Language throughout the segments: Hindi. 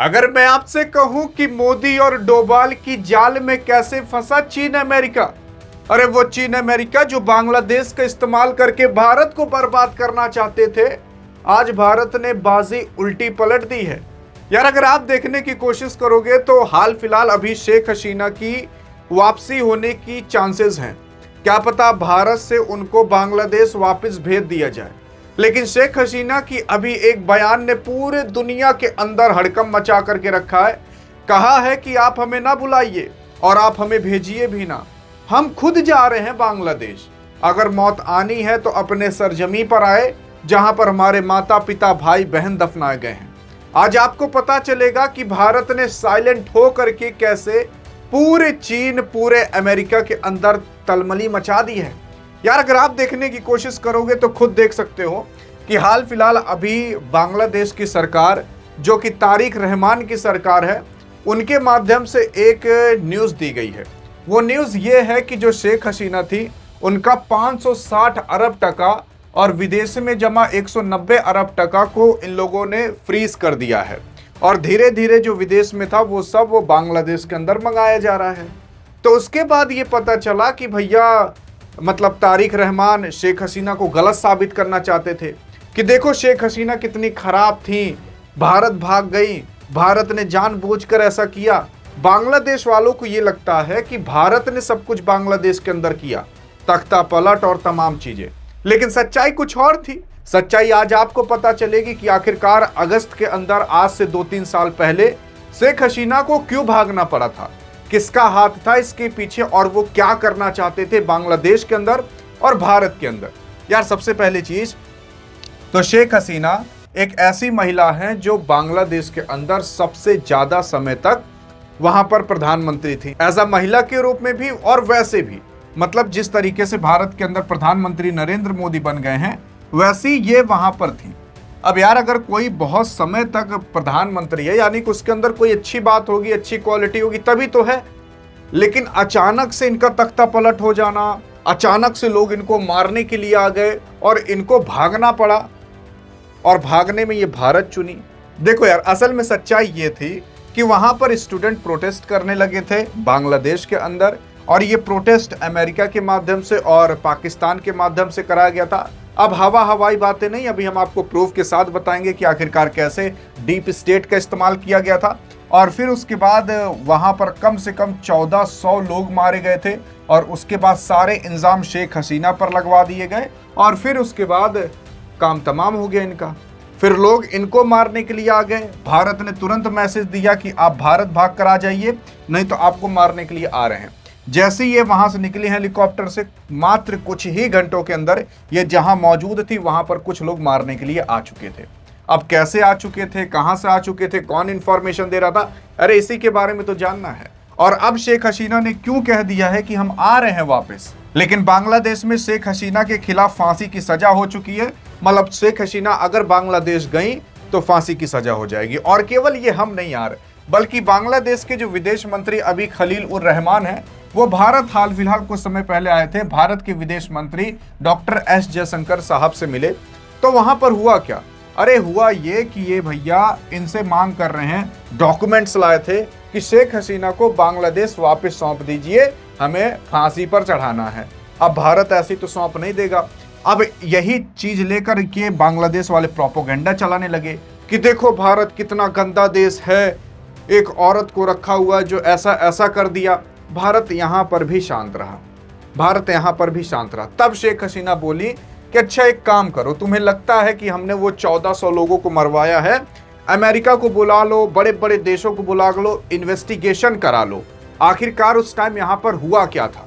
अगर मैं आपसे कहूं कि मोदी और डोभाल की जाल में कैसे फंसा चीन अमेरिका, अरे वो चीन अमेरिका जो बांग्लादेश का इस्तेमाल करके भारत को बर्बाद करना चाहते थे, आज भारत ने बाजी उल्टी पलट दी है। यार अगर आप देखने की कोशिश करोगे तो हाल फिलहाल अभी शेख हसीना की वापसी होने की चांसेस हैं। क्या पता भारत से उनको बांग्लादेश वापस भेज दिया जाए। लेकिन शेख हसीना की अभी एक बयान ने पूरे दुनिया के अंदर हड़कंप मचा करके रखा है। कहा है कि आप हमें ना बुलाइए और आप हमें भेजिए भी ना, हम खुद जा रहे हैं बांग्लादेश। अगर मौत आनी है तो अपने सरजमी पर आए जहां पर हमारे माता पिता भाई बहन दफनाए गए हैं। आज आपको पता चलेगा कि भारत ने साइलेंट हो करके कैसे पूरे चीन पूरे अमेरिका के अंदर तलमली मचा दी है। यार अगर आप देखने की कोशिश करोगे तो खुद देख सकते हो कि हाल फिलहाल अभी बांग्लादेश की सरकार जो कि तारिक रहमान की सरकार है, उनके माध्यम से एक न्यूज़ दी गई है। वो न्यूज़ ये है कि जो शेख हसीना थी उनका 560 अरब टका और विदेश में जमा 190 अरब टका को इन लोगों ने फ्रीज कर दिया है और धीरे धीरे जो विदेश में था वो सब वो बांग्लादेश के अंदर मंगाया जा रहा है। तो उसके बाद ये पता चला कि भैया मतलब तारिक रहमान शेख हसीना को गलत साबित करना चाहते थे कि देखो शेख हसीना कितनी खराब थी, भारत भाग गई, भारत ने जानबूझकर ऐसा किया। बांग्लादेश वालों को ये लगता है कि भारत ने सब कुछ बांग्लादेश के अंदर किया, तख्ता पलट और तमाम चीजें। लेकिन सच्चाई कुछ और थी। सच्चाई आज आपको पता चलेगी कि आखिरकार अगस्त के अंदर आज से 2-3 साल पहले शेख हसीना को क्यों भागना पड़ा था, किसका हाथ था इसके पीछे और वो क्या करना चाहते थे बांग्लादेश के अंदर और भारत के अंदर। यार सबसे पहली चीज तो शेख हसीना एक ऐसी महिला है जो बांग्लादेश के अंदर सबसे ज्यादा समय तक वहां पर प्रधानमंत्री थी, एज अ महिला के रूप में भी और वैसे भी। मतलब जिस तरीके से भारत के अंदर प्रधानमंत्री नरेंद्र मोदी बन गए हैं वैसी ये वहां पर थी। अब यार अगर कोई बहुत समय तक प्रधानमंत्री है यानी कि उसके अंदर कोई अच्छी बात होगी, अच्छी क्वालिटी होगी तभी तो है। लेकिन अचानक से इनका तख्ता पलट हो जाना, अचानक से लोग इनको मारने के लिए आ गए और इनको भागना पड़ा और भागने में ये भारत चुनी। देखो यार असल में सच्चाई ये थी कि वहां पर स्टूडेंट प्रोटेस्ट करने लगे थे बांग्लादेश के अंदर और ये प्रोटेस्ट अमेरिका के माध्यम से और पाकिस्तान के माध्यम से कराया गया था। अब हवाई बातें नहीं, अभी हम आपको प्रूफ के साथ बताएंगे कि आखिरकार कैसे डीप स्टेट का इस्तेमाल किया गया था। और फिर उसके बाद वहां पर कम से कम 1400 लोग मारे गए थे और उसके बाद सारे इंजाम शेख हसीना पर लगवा दिए गए और फिर उसके बाद काम तमाम हो गया इनका। फिर लोग इनको मारने के लिए आ गए। भारत ने तुरंत मैसेज दिया कि आप भारत भाग कर आ जाइए, नहीं तो आपको मारने के लिए आ रहे हैं। जैसे ये वहां से निकले हेलीकॉप्टर से मात्र कुछ ही घंटों के अंदर ये जहां मौजूद थी वहां पर कुछ लोग मारने के लिए आ चुके थे। अब कैसे आ चुके थे, कहां से आ चुके थे, कौन इंफॉर्मेशन दे रहा था, अरे इसी के बारे में तो जानना है। और अब शेख हसीना ने क्यों कह दिया है कि हम आ रहे हैं वापस। लेकिन बांग्लादेश में शेख हसीना के खिलाफ फांसी की सजा हो चुकी है। मतलब शेख हसीना अगर बांग्लादेश गई तो फांसी की सजा हो जाएगी। और केवल ये हम नहीं आ रहे बल्कि बांग्लादेश के जो विदेश मंत्री अभी खलील उर रहमान है वो भारत हाल फिलहाल कुछ समय पहले आए थे। भारत के विदेश मंत्री डॉक्टर एस जयशंकर साहब से मिले तो वहां पर हुआ क्या, अरे हुआ ये कि ये भैया इनसे मांग कर रहे हैं, डॉक्यूमेंट्स लाए थे कि शेख हसीना को बांग्लादेश वापस सौंप दीजिए, हमें फांसी पर चढ़ाना है। अब भारत ऐसी तो सौंप नहीं देगा। अब यही चीज लेकर के बांग्लादेश वाले प्रोपोगेंडा चलाने लगे कि देखो भारत कितना गंदा देश है, एक औरत को रखा हुआ जो ऐसा ऐसा कर दिया। भारत यहां पर भी शांत रहा, भारत यहां पर भी शांत रहा। तब शेख हसीना बोली कि अच्छा एक काम करो, तुम्हें लगता है कि हमने वो 1400 लोगों को मरवाया है, अमेरिका को बुला लो, बड़े बड़े देशों को बुला लो, इन्वेस्टिगेशन करा लो, आखिरकार उस टाइम यहां पर हुआ क्या था।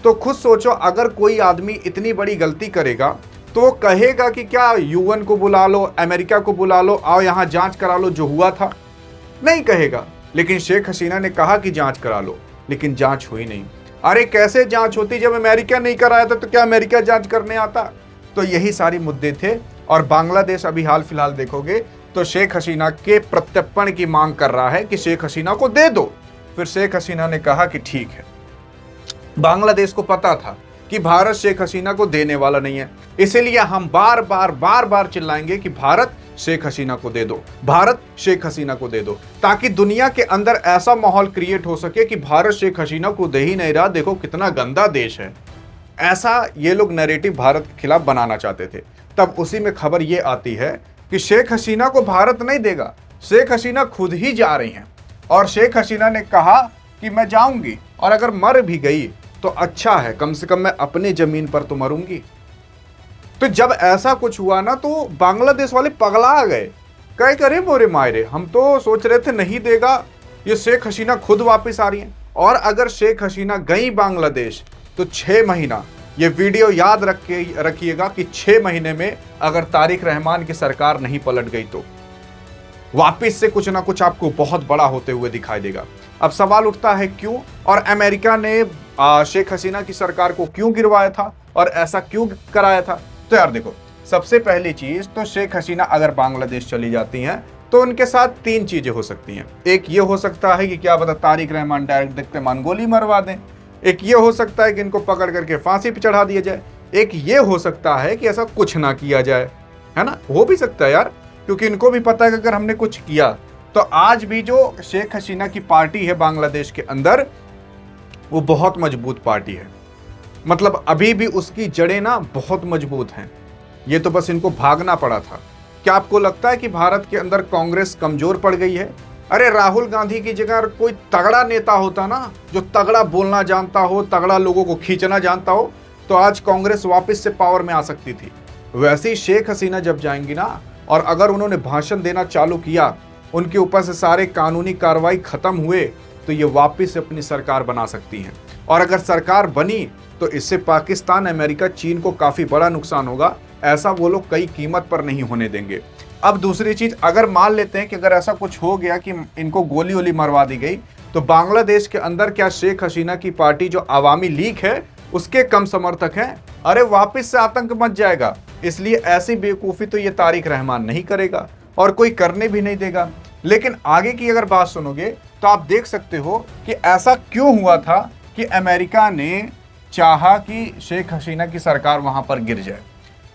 तो खुद सोचो अगर कोई आदमी इतनी बड़ी गलती करेगा तो वो कहेगा कि क्या यूएन को बुला लो, अमेरिका को बुला लो, आओ यहां जांच करा लो जो हुआ था, नहीं कहेगा। लेकिन शेख हसीना ने कहा कि जांच करा लो, लेकिन जांच हुई नहीं। अरे कैसे जांच होती, जब अमेरिका नहीं कराया था तो क्या अमेरिका जांच करने आता। तो यही सारी मुद्दे थे। और बांग्लादेश अभी हाल फिलहाल देखोगे तो शेख हसीना के प्रत्यर्पण की मांग कर रहा है कि शेख हसीना को दे दो। फिर शेख हसीना ने कहा कि ठीक है। बांग्लादेश को पता था कि भारत शेख हसीना को देने वाला नहीं है, इसीलिए हम बार बार चिल्लाएंगे कि भारत शेख हसीना को दे दो, भारत शेख हसीना को दे दो, ताकि दुनिया के अंदर ऐसा माहौल क्रिएट हो सके कि भारत शेख हसीना को दे ही नहीं रहा, देखो कितना गंदा देश है। ऐसा ये लोग नैरेटिव भारत के खिलाफ बनाना चाहते थे। तब उसी में खबर ये आती है कि शेख हसीना को भारत नहीं देगा, शेख हसीना खुद ही जा रही हैं। और शेख हसीना ने कहा कि मैं जाऊंगी, और अगर मर भी गई तो अच्छा है, कम से कम मैं अपनी जमीन पर तो मरूंगी। तो जब ऐसा कुछ हुआ ना, तो बांग्लादेश वाले पगला गए, कहे करे मोरे मायरे, हम तो सोच रहे थे नहीं देगा, ये शेख हसीना खुद वापस आ रही हैं। और अगर शेख हसीना गई बांग्लादेश तो 6 महीना, ये वीडियो याद रखिएगा कि 6 महीने में अगर तारिक रहमान की सरकार नहीं पलट गई तो वापिस से कुछ ना कुछ आपको बहुत बड़ा होते हुए दिखाई देगा। अब सवाल उठता है क्यों, और अमेरिका ने शेख हसीना की सरकार को क्यों गिरवाया था और ऐसा क्यों कराया था। तो यार देखो, सबसे पहली चीज तो शेख हसीना अगर बांग्लादेश चली जाती हैं तो उनके साथ 3 चीजें हो सकती हैं। एक ये हो सकता है कि क्या पता तारिक रहमान डायरेक्ट देखते मान गोली मरवा दें, एक ये हो सकता है कि इनको पकड़ करके फांसी पे चढ़ा दिया जाए, एक ये हो सकता है कि ऐसा कुछ ना किया जाए, है ना, हो भी सकता है यार, क्योंकि इनको भी पता है कि अगर हमने कुछ किया तो आज भी जो शेख हसीना की पार्टी है बांग्लादेश के अंदर, वो बहुत मजबूत पार्टी है। मतलब अभी भी उसकी जड़ें ना बहुत मजबूत हैं, ये तो बस इनको भागना पड़ा था। क्या आपको लगता है कि भारत के अंदर कांग्रेस कमजोर पड़ गई है? अरे राहुल गांधी की जगह कोई तगड़ा नेता होता ना, जो तगड़ा बोलना जानता हो, तगड़ा लोगों को खींचना जानता हो, तो आज कांग्रेस वापस से पावर में आ सकती थी। वैसे ही शेख हसीना जब जाएंगी ना, और अगर उन्होंने भाषण देना चालू किया, उनके ऊपर से सारे कानूनी कार्रवाई खत्म हुए, तो ये वापस से अपनी सरकार बना सकती हैं। और अगर सरकार बनी तो इससे पाकिस्तान, अमेरिका, चीन को काफी बड़ा नुकसान होगा। ऐसा वो लोग कई कीमत पर नहीं होने देंगे। अब दूसरी चीज, अगर मान लेते हैं कि अगर ऐसा कुछ हो गया कि इनको गोली वोली मरवा दी गई, तो बांग्लादेश के अंदर क्या शेख हसीना की पार्टी जो अवामी लीग है उसके कम समर्थक हैं? अरे वापस से आतंक मच जाएगा। इसलिए ऐसी बेवकूफ़ी तो ये तारिक रहमान नहीं करेगा और कोई करने भी नहीं देगा। लेकिन आगे की अगर बात सुनोगे तो आप देख सकते हो कि ऐसा क्यों हुआ था कि अमेरिका ने चाहा कि शेख हसीना की सरकार वहां पर गिर जाए।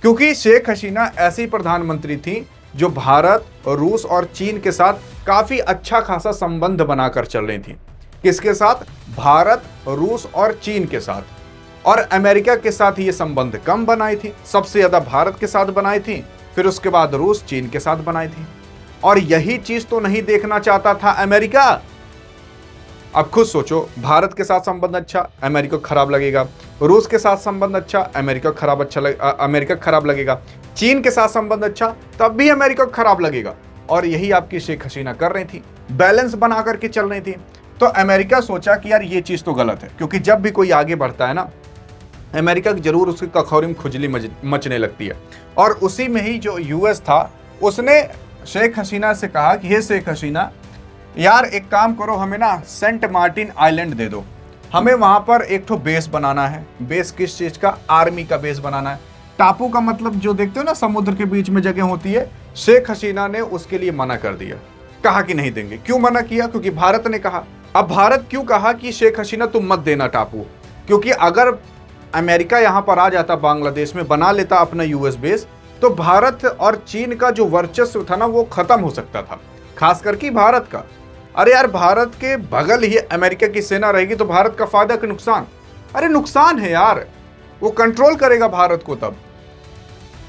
क्योंकि शेख हसीना ऐसी प्रधानमंत्री थी जो भारत, रूस और चीन के साथ काफ़ी अच्छा खासा संबंध बनाकर चल रही थी। किसके साथ? भारत, रूस और चीन के साथ। और अमेरिका के साथ ये संबंध कम बनाई थी, सबसे ज़्यादा भारत के साथ बनाई थी, फिर उसके बाद रूस, चीन के साथ बनाई थी। और यही चीज़ तो नहीं देखना चाहता था अमेरिका। अब खुद सोचो, भारत के साथ संबंध अच्छा, अमेरिका को खराब लगेगा। रूस के साथ संबंध अच्छा, अमेरिका को खराब लगेगा। चीन के साथ संबंध अच्छा, तब भी अमेरिका को खराब लगेगा। और यही आपकी शेख हसीना कर रही थी, बैलेंस बना करके चल रही थी। तो अमेरिका सोचा कि यार ये चीज़ तो गलत है, क्योंकि जब भी कोई आगे बढ़ता है ना, अमेरिका जरूर उसकी कखौरी में खुजली मचने लगती है। और उसी में ही जो यूएस था, उसने शेख हसीना से कहा कि हे शेख हसीना, यार एक काम करो, हमें ना सेंट मार्टिन आइलैंड दे दो, हमें वहां पर एक ठो बेस बनाना है। बेस किस चीज का? आर्मी का बेस बनाना है। टापू का मतलब जो देखते हो ना, समुद्र के बीच में जगह होती है। शेख हसीना ने उसके लिए मना कर दिया, कहा कि नहीं देंगे। क्यों मना किया? क्योंकि भारत ने कहा। अब भारत क्यों कहा कि शेख हसीना तुम मत देना टापू? क्योंकि अगर अमेरिका यहां पर आ जाता, बांग्लादेश में बना लेता अपना यूएस बेस, तो भारत और चीन का जो वर्चस्व था ना, वो खत्म हो सकता था, खास करके भारत का। अरे यार, भारत के बगल ही अमेरिका की सेना रहेगी तो भारत का फायदा कि नुकसान? अरे नुकसान है यार, वो कंट्रोल करेगा भारत को तब,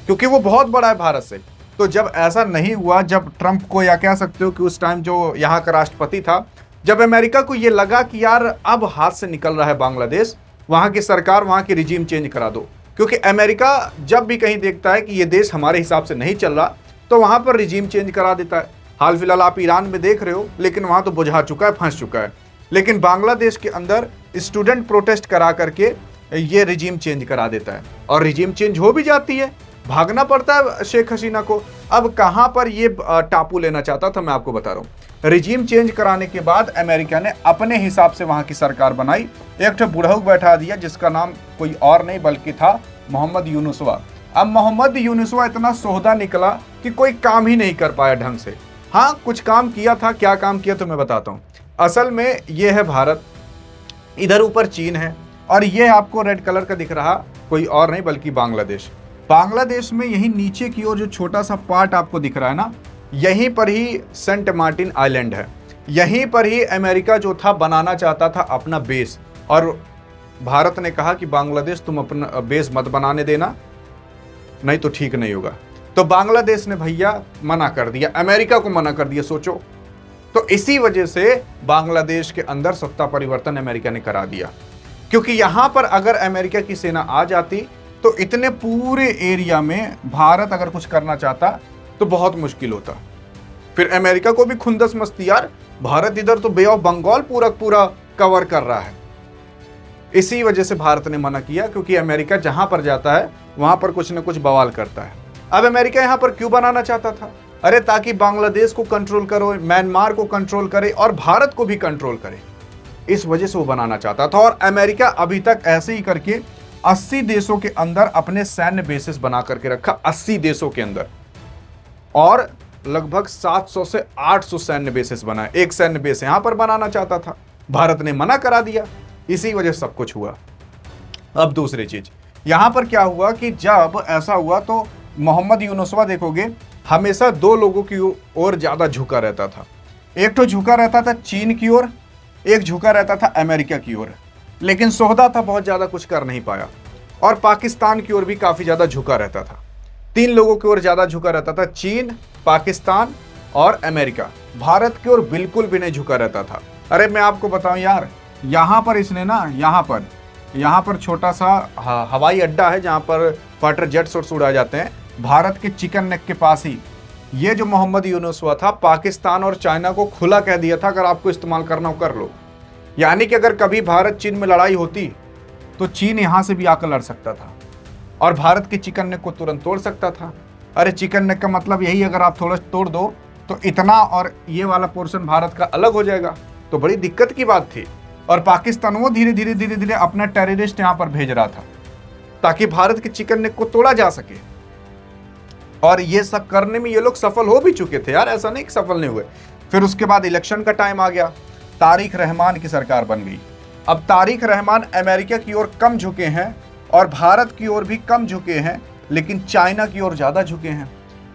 क्योंकि वो बहुत बड़ा है भारत से। तो जब ऐसा नहीं हुआ, जब ट्रंप को, या कह सकते हो कि उस टाइम जो यहाँ का राष्ट्रपति था, जब अमेरिका को ये लगा कि यार अब हाथ से निकल रहा है बांग्लादेश, वहाँ की सरकार, वहाँ की रिजीम चेंज करा दो। क्योंकि अमेरिका जब भी कहीं देखता है कि ये देश हमारे हिसाब से नहीं चल रहा, तो वहाँ पर रिजीम चेंज करा देता है। हाल फिलहाल आप ईरान में देख रहे हो, लेकिन वहाँ तो बुझा चुका है, फंस चुका है। लेकिन बांग्लादेश के अंदर स्टूडेंट प्रोटेस्ट करा करके ये रिजीम चेंज करा देता है, और रिजीम चेंज हो भी जाती है, भागना पड़ता है शेख हसीना को। अब कहाँ पर ये टापू लेना चाहता था, मैं आपको बता रहा हूँ। रिजीम चेंज कराने के बाद अमेरिका ने अपने हिसाब से वहाँ की सरकार बनाई, एक तो बुढ़ऊ बैठा दिया जिसका नाम कोई और नहीं बल्कि था मोहम्मद यूनुसवा। अब मोहम्मद यूनुसवा इतना सोहदा निकला कि कोई काम ही नहीं कर पाया ढंग से। हाँ, कुछ काम किया था, क्या काम किया तो मैं बताता हूँ। असल में ये है भारत, इधर ऊपर चीन है, और ये आपको रेड कलर का दिख रहा कोई और नहीं बल्कि बांग्लादेश। बांग्लादेश में यही नीचे की ओर जो छोटा सा पार्ट आपको दिख रहा है ना, यहीं पर ही सेंट मार्टिन आइलैंड है। यहीं पर ही अमेरिका जो था बनाना चाहता था अपना बेस, और भारत ने कहा कि बांग्लादेश तुम अपना बेस मत बनाने देना, नहीं तो ठीक नहीं होगा। तो बांग्लादेश ने भैया मना कर दिया, अमेरिका को मना कर दिया, सोचो। तो इसी वजह से बांग्लादेश के अंदर सत्ता परिवर्तन अमेरिका ने करा दिया, क्योंकि यहां पर अगर अमेरिका की सेना आ जाती तो इतने पूरे एरिया में भारत अगर कुछ करना चाहता तो बहुत मुश्किल होता। फिर अमेरिका को भी खुंदस मस्ती, यार भारत इधर तो बे ऑफ बंगाल पूरा पूरा कवर कर रहा है। इसी वजह से भारत ने मना किया, क्योंकि अमेरिका जहां पर जाता है वहां पर कुछ ना कुछ बवाल करता है। अब अमेरिका यहां पर क्यों बनाना चाहता था? अरे ताकि बांग्लादेश को कंट्रोल करो, म्यांमार को कंट्रोल करे और भारत को भी कंट्रोल करे, इस वजह से वो बनाना चाहता था। और अमेरिका अभी तक ऐसे ही करके 80 देशों के अंदर अपने सैन्य बेसिस बना करके रखा, 80 देशों के अंदर, और लगभग 700 से 800 सैन्य बेसिस बनाए। एक सैन्य बेस यहां पर बनाना चाहता था, भारत ने मना करा दिया, इसी वजह से सब कुछ हुआ। अब दूसरी चीज यहां पर क्या हुआ कि जब ऐसा हुआ तो मोहम्मद यूनुसवा देखोगे हमेशा दो लोगों की ओर ज्यादा झुका रहता था। एक तो झुका रहता था चीन की ओर, एक झुका रहता था अमेरिका की ओर, लेकिन सोहदा था बहुत ज्यादा कुछ कर नहीं पाया। और पाकिस्तान की ओर भी काफी ज्यादा झुका रहता था। तीन लोगों की ओर ज्यादा झुका रहता था, चीन, पाकिस्तान और अमेरिका। भारत की ओर बिल्कुल भी नहीं झुका रहता था। अरे मैं आपको बताऊं यार, यहाँ पर इसने ना यहाँ पर छोटा सा हवाई अड्डा है जहाँ पर फाइटर जेट्स उड़ाए जाते हैं, भारत के चिकन नेक के पास ही। ये जो मोहम्मद यूनुसवा था, पाकिस्तान और चाइना को खुला कह दिया था अगर आपको इस्तेमाल करना हो कर लो। यानी कि अगर कभी भारत चीन में लड़ाई होती तो चीन यहां से भी आकर लड़ सकता था और भारत के चिकन नेक को तुरंत तोड़ सकता था। अरे चिकन नेक का मतलब यही, अगर आप थोड़ा तोड़ दो तो इतना और ये वाला पोर्शन भारत का अलग हो जाएगा, तो बड़ी दिक्कत की बात थी। और पाकिस्तान वो धीरे धीरे अपना टेररिस्ट यहां पर भेज रहा था ताकि भारत के चिकन नेक को तोड़ा जा सके। और ये सब करने में ये लोग सफल हो भी चुके थे यार, ऐसा नहीं कि सफल नहीं हुए। फिर उसके बाद इलेक्शन का टाइम आ गया, तारिक रहमान की सरकार बन गई। अब तारिक रहमान अमेरिका की ओर कम झुके हैं और भारत की ओर भी कम झुके हैं, लेकिन चाइना की ओर ज्यादा झुके हैं।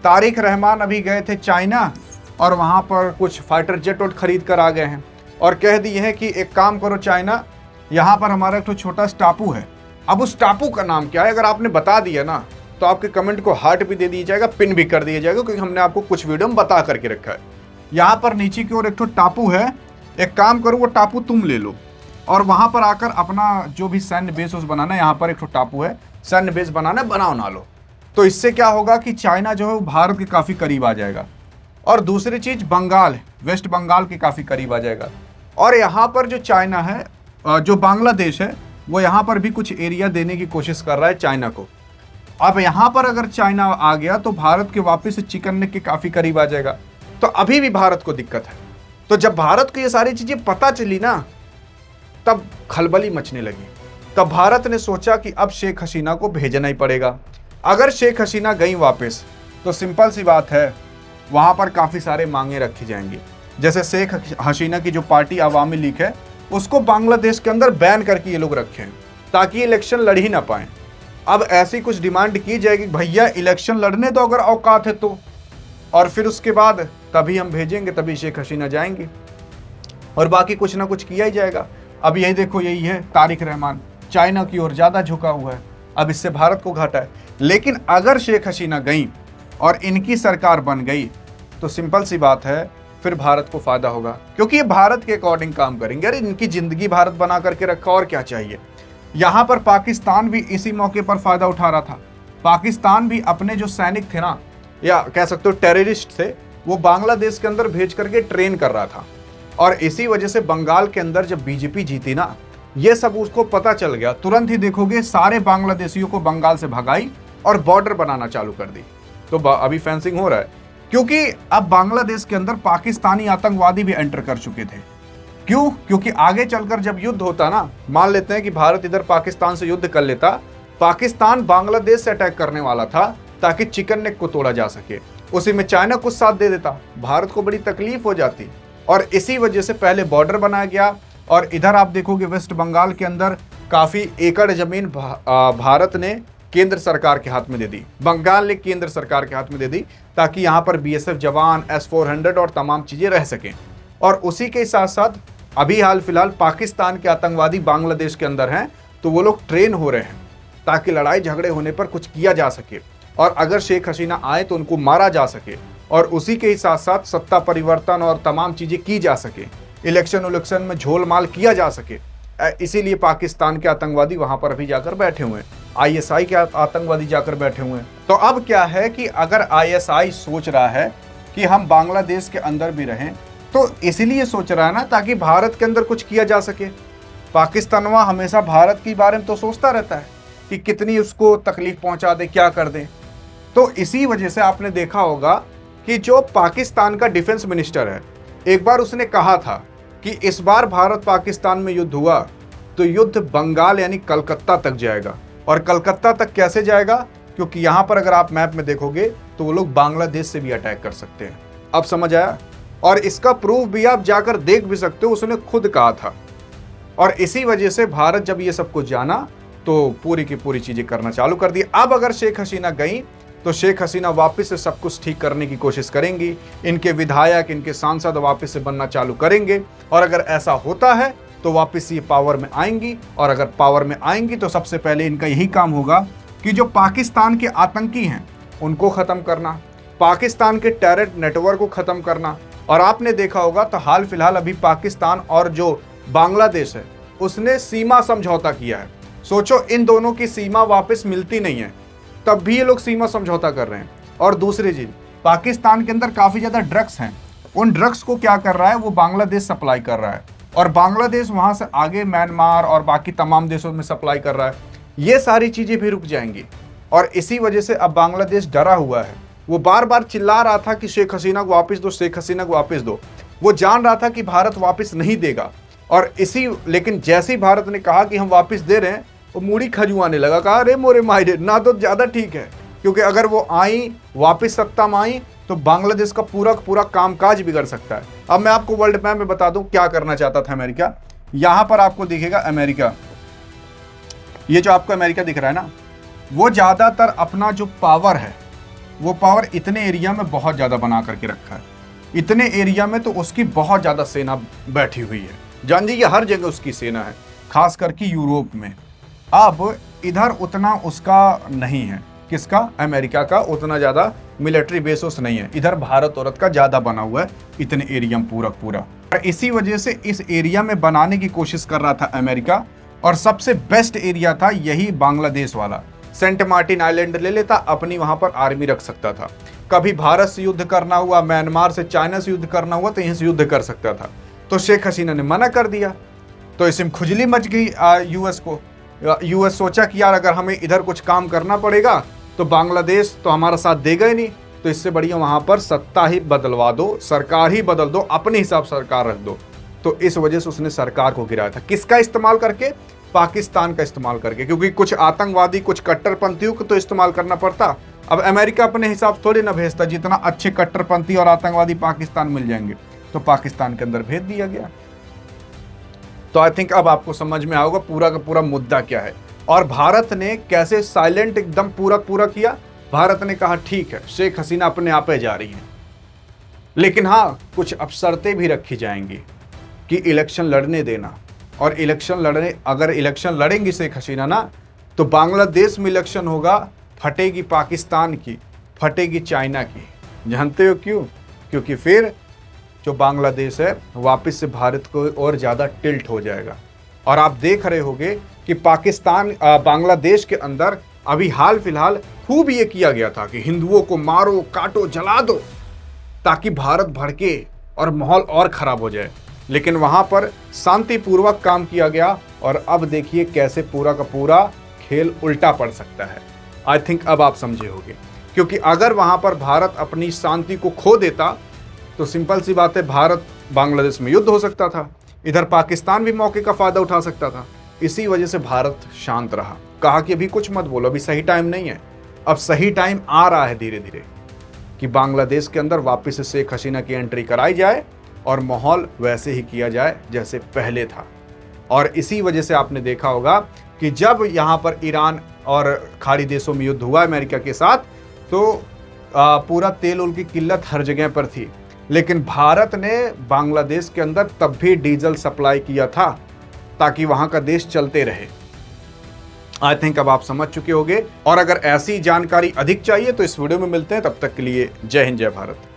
तारिक रहमान अभी गए थे चाइना और वहां पर कुछ फाइटर जेट खरीद कर आ गए हैं और कह दिए हैं कि एक काम करो चाइना, यहाँ पर हमारा एक छोटा सा टापू है। अब उस टापू का नाम क्या है अगर आपने बता दिया ना तो आपके कमेंट को हार्ट भी दे दिया जाएगा, पिन भी कर दिया जाएगा, क्योंकि हमने आपको कुछ वीडियो में बता करके रखा है। यहाँ पर नीचे की ओर एक टापू है, एक काम करो वो टापू तुम ले लो और वहां पर आकर अपना जो भी सैन्य बेस बनाना है, यहाँ पर एक टापू है, सैन्य बेस बनाना बनाओ ना लो। तो इससे क्या होगा कि चाइना जो है वो भारत के काफी करीब आ जाएगा। और दूसरी चीज बंगाल, वेस्ट बंगाल के काफी करीब आ जाएगा। और यहाँ पर जो चाइना है, जो बांग्लादेश है, वो यहाँ पर भी कुछ एरिया देने की कोशिश कर रहा है चाइना को। अब यहाँ पर अगर चाइना आ गया तो भारत के वापस से चिकन नेक के काफी करीब आ जाएगा। तो अभी भी भारत को दिक्कत है। तो जब भारत को ये सारी चीजें पता चली ना, तब खलबली मचने लगी। तब भारत ने सोचा कि अब शेख हसीना को भेजना ही पड़ेगा। अगर शेख हसीना गई वापस तो सिंपल सी बात है, वहां पर काफी सारे मांगे रखी जाएंगी। जैसे शेख हसीना की जो पार्टी अवामी लीग है, उसको बांग्लादेश के अंदर बैन करके ये लोग रखे हैं ताकि इलेक्शन लड़ ही ना पाए। अब ऐसी कुछ डिमांड की जाएगी, भैया इलेक्शन लड़ने दो अगर औकात है तो, और फिर उसके बाद तभी हम भेजेंगे, तभी शेख हसीना जाएंगे, और बाकी कुछ ना कुछ किया ही जाएगा। अब यही देखो, यही है तारिक रहमान चाइना की ओर ज्यादा झुका हुआ है। अब इससे भारत को घाटा है। लेकिन अगर शेख हसीना गई और इनकी सरकार बन गई तो सिंपल सी बात है, फिर भारत को फायदा होगा, क्योंकि ये भारत के अकॉर्डिंग काम करेंगे। अरे इनकी जिंदगी भारत बना करके रखा, और क्या चाहिए। यहाँ पर पाकिस्तान भी इसी मौके पर फायदा उठा रहा था। पाकिस्तान भी अपने जो सैनिक थे ना, या कह सकते हो टेररिस्ट थे, वो बांग्लादेश के अंदर भेज करके ट्रेन कर रहा था। और इसी वजह से बंगाल के अंदर जब बीजेपी जीती ना, ये सब उसको पता चल गया, तुरंत ही देखोगे सारे बांग्लादेशियों को बंगाल से भगाई और बॉर्डर बनाना चालू कर दी। तो अभी फेंसिंग हो रहा है, क्योंकि अब बांग्लादेश के अंदर पाकिस्तानी आतंकवादी भी एंटर कर चुके थे। क्यों? क्योंकि आगे चलकर जब युद्ध होता ना, मान लेते हैं कि भारत इधर पाकिस्तान से युद्ध कर लेता, पाकिस्तान बांग्लादेश से अटैक करने वाला था ताकि चिकन नेक को तोड़ा जा सके। उसी में चाइना कुछ साथ दे देता, भारत को बड़ी तकलीफ हो जाती। और इसी वजह से पहले बॉर्डर बनाया गया। और इधर आप देखोगे वेस्ट बंगाल के अंदर काफी एकड़ जमीन भारत ने केंद्र सरकार के हाथ में दे दी, बंगाल ने केंद्र सरकार के हाथ में दे दी, ताकि यहां पर बीएसएफ जवान, S-400 और तमाम चीजें रह सकें। और उसी के साथ साथ अभी हाल फिलहाल पाकिस्तान के आतंकवादी बांग्लादेश के अंदर हैं, तो वो लोग ट्रेन हो रहे हैं ताकि लड़ाई झगड़े होने पर कुछ किया जा सके, और अगर शेख हसीना आए तो उनको मारा जा सके, और उसी के साथ साथ सत्ता परिवर्तन और तमाम चीजें की जा सके, इलेक्शन में झोलमाल किया जा सके। इसीलिए पाकिस्तान के आतंकवादी वहां पर अभी जाकर बैठे हुए हैं, ISI के आतंकवादी जाकर बैठे हुए हैं। तो अब क्या है कि अगर ISI सोच रहा है कि हम बांग्लादेश के अंदर भी रहें, तो इसलिए सोच रहा है ना ताकि भारत के अंदर कुछ किया जा सके। पाकिस्तान वहाँ हमेशा भारत के बारे में तो सोचता रहता है कि कितनी उसको तकलीफ पहुंचा दे, क्या कर दे। तो इसी वजह से आपने देखा होगा कि जो पाकिस्तान का डिफेंस मिनिस्टर है, एक बार उसने कहा था कि इस बार भारत पाकिस्तान में युद्ध हुआ तो युद्ध बंगाल यानी कलकत्ता तक जाएगा। और कलकत्ता तक कैसे जाएगा? क्योंकि यहां पर अगर आप मैप में देखोगे तो वो लोग बांग्लादेश से भी अटैक कर सकते हैं। अब समझ आया? और इसका प्रूफ भी आप जाकर देख भी सकते हो, उसने खुद कहा था। और इसी वजह से भारत जब ये सब कुछ जाना तो पूरी की पूरी चीजें करना चालू कर दी। अब अगर शेख हसीना गई तो शेख हसीना वापस से सब कुछ ठीक करने की कोशिश करेंगी, इनके विधायक, इनके सांसद वापस से बनना चालू करेंगे, और अगर ऐसा होता है तो वापस ये पावर में आएंगी। और अगर पावर में आएंगी तो सबसे पहले इनका यही काम होगा कि जो पाकिस्तान के आतंकी हैं उनको ख़त्म करना, पाकिस्तान के टेरर नेटवर्क को ख़त्म करना। और आपने देखा होगा तो हाल फिलहाल अभी पाकिस्तान और जो बांग्लादेश है उसने सीमा समझौता किया है। सोचो, इन दोनों की सीमा वापस मिलती नहीं है, तब भी ये लोग सीमा समझौता कर रहे हैं। और दूसरी चीज, पाकिस्तान के अंदर काफी ज्यादा ड्रग्स हैं, उन ड्रग्स को क्या कर रहा है, वो बांग्लादेश सप्लाई कर रहा है, और बांग्लादेश वहां से आगे म्यांमार और बाकी तमाम देशों में सप्लाई कर रहा है। ये सारी चीजें भी रुक जाएंगी। और इसी वजह से अब बांग्लादेश डरा हुआ है। वो बार बार चिल्ला रहा था कि शेख हसीना को वापस दो, शेख हसीना को वापस दो। वो जान रहा था कि भारत वापस नहीं देगा, और लेकिन जैसे ही भारत ने कहा कि हम वापस दे रहे हैं, वो मूड़ी खजुआने लगा, कहा अरे मोरे मायरे ना तो ज़्यादा ठीक है, क्योंकि अगर वो आई वापस सत्ता में आई तो बांग्लादेश का पूरा कामकाज बिगड़ सकता है। अब मैं आपको वर्ल्ड मैप में बता दूं क्या करना चाहता था अमेरिका। यहाँ पर आपको दिखेगा अमेरिका, ये जो आपको अमेरिका दिख रहा है ना, वो ज़्यादातर अपना जो पावर है वो पावर इतने एरिया में बहुत ज़्यादा बना करके रखा है। इतने एरिया में तो उसकी बहुत ज़्यादा सेना बैठी हुई है, जान लीजिए हर जगह उसकी सेना है, खास करके यूरोप में। अब इधर उतना उसका नहीं है, किसका? अमेरिका का उतना ज़्यादा मिलिट्री बेस नहीं है। इधर भारत का ज़्यादा बना हुआ है इतने एरिया में पूरा। और इसी वजह से इस एरिया में बनाने की कोशिश कर रहा था अमेरिका, और सबसे बेस्ट एरिया था यही बांग्लादेश वाला। सेंट मार्टिन आइलैंड ले लेता, अपनी वहाँ पर आर्मी रख सकता था। कभी भारत से युद्ध करना हुआ, म्यांमार से, चाइना से युद्ध करना हुआ तो यहीं से युद्ध कर सकता था। तो शेख हसीना ने मना कर दिया, तो इसमें खुजली मच गई यूएस को। यूएस सोचा कि यार अगर हमें इधर कुछ काम करना पड़ेगा तो बांग्लादेश तो हमारा साथ देगा ही नहीं, तो इससे बढ़िया वहाँ पर सत्ता ही बदलवा दो, सरकार ही बदल दो, अपने हिसाब सरकार रख दो। तो इस वजह से उसने सरकार को गिराया था। किसका इस्तेमाल करके? पाकिस्तान का इस्तेमाल करके, क्योंकि कुछ आतंकवादी, कुछ कट्टरपंथियों को तो इस्तेमाल करना पड़ता। अब अमेरिका अपने हिसाब से थोड़ी ना भेजता, जितना अच्छे कट्टरपंथी और आतंकवादी पाकिस्तान मिल जाएंगे तो पाकिस्तान के अंदर भेज दिया गया। तो आई थिंक अब आपको समझ में आएगा पूरा का पूरा मुद्दा क्या है, और भारत ने कैसे साइलेंट एकदम पूरा किया। भारत ने कहा ठीक है, शेख हसीना अपने आप जा रही है, लेकिन हाँ कुछ अब शर्तें भी रखी जाएंगी कि इलेक्शन लड़ने देना। और अगर इलेक्शन लड़ेंगी शेख हसीना ना, तो बांग्लादेश में इलेक्शन होगा, फटेगी पाकिस्तान की, फटेगी चाइना की। जानते हो क्यों? क्योंकि फिर जो बांग्लादेश है वापस से भारत को और ज़्यादा टिल्ट हो जाएगा। और आप देख रहे होंगे कि बांग्लादेश के अंदर अभी हाल फिलहाल खूब ये किया गया था कि हिंदुओं को मारो, काटो, जला दो, ताकि भारत भड़के और माहौल और ख़राब हो जाए। लेकिन वहाँ पर शांतिपूर्वक काम किया गया, और अब देखिए कैसे पूरा का पूरा खेल उल्टा पड़ सकता है। आई थिंक अब आप समझे होंगे, क्योंकि अगर वहाँ पर भारत अपनी शांति को खो देता तो सिंपल सी बात है, भारत बांग्लादेश में युद्ध हो सकता था, इधर पाकिस्तान भी मौके का फ़ायदा उठा सकता था। इसी वजह से भारत शांत रहा, कहा कि अभी कुछ मत बोलो, अभी सही टाइम नहीं है। अब सही टाइम आ रहा है धीरे धीरे कि बांग्लादेश के अंदर वापस से शेख हसीना की एंट्री कराई जाए और माहौल वैसे ही किया जाए जैसे पहले था। और इसी वजह से आपने देखा होगा कि जब यहाँ पर ईरान और खाड़ी देशों में युद्ध हुआ अमेरिका के साथ, तो पूरा तेल उल की किल्लत हर जगह पर थी, लेकिन भारत ने बांग्लादेश के अंदर तब भी डीजल सप्लाई किया था ताकि वहां का देश चलते रहे। आई थिंक अब आप समझ चुके होंगे, और अगर ऐसी जानकारी अधिक चाहिए तो इस वीडियो में मिलते हैं। तब तक के लिए जय हिंद, जय भारत।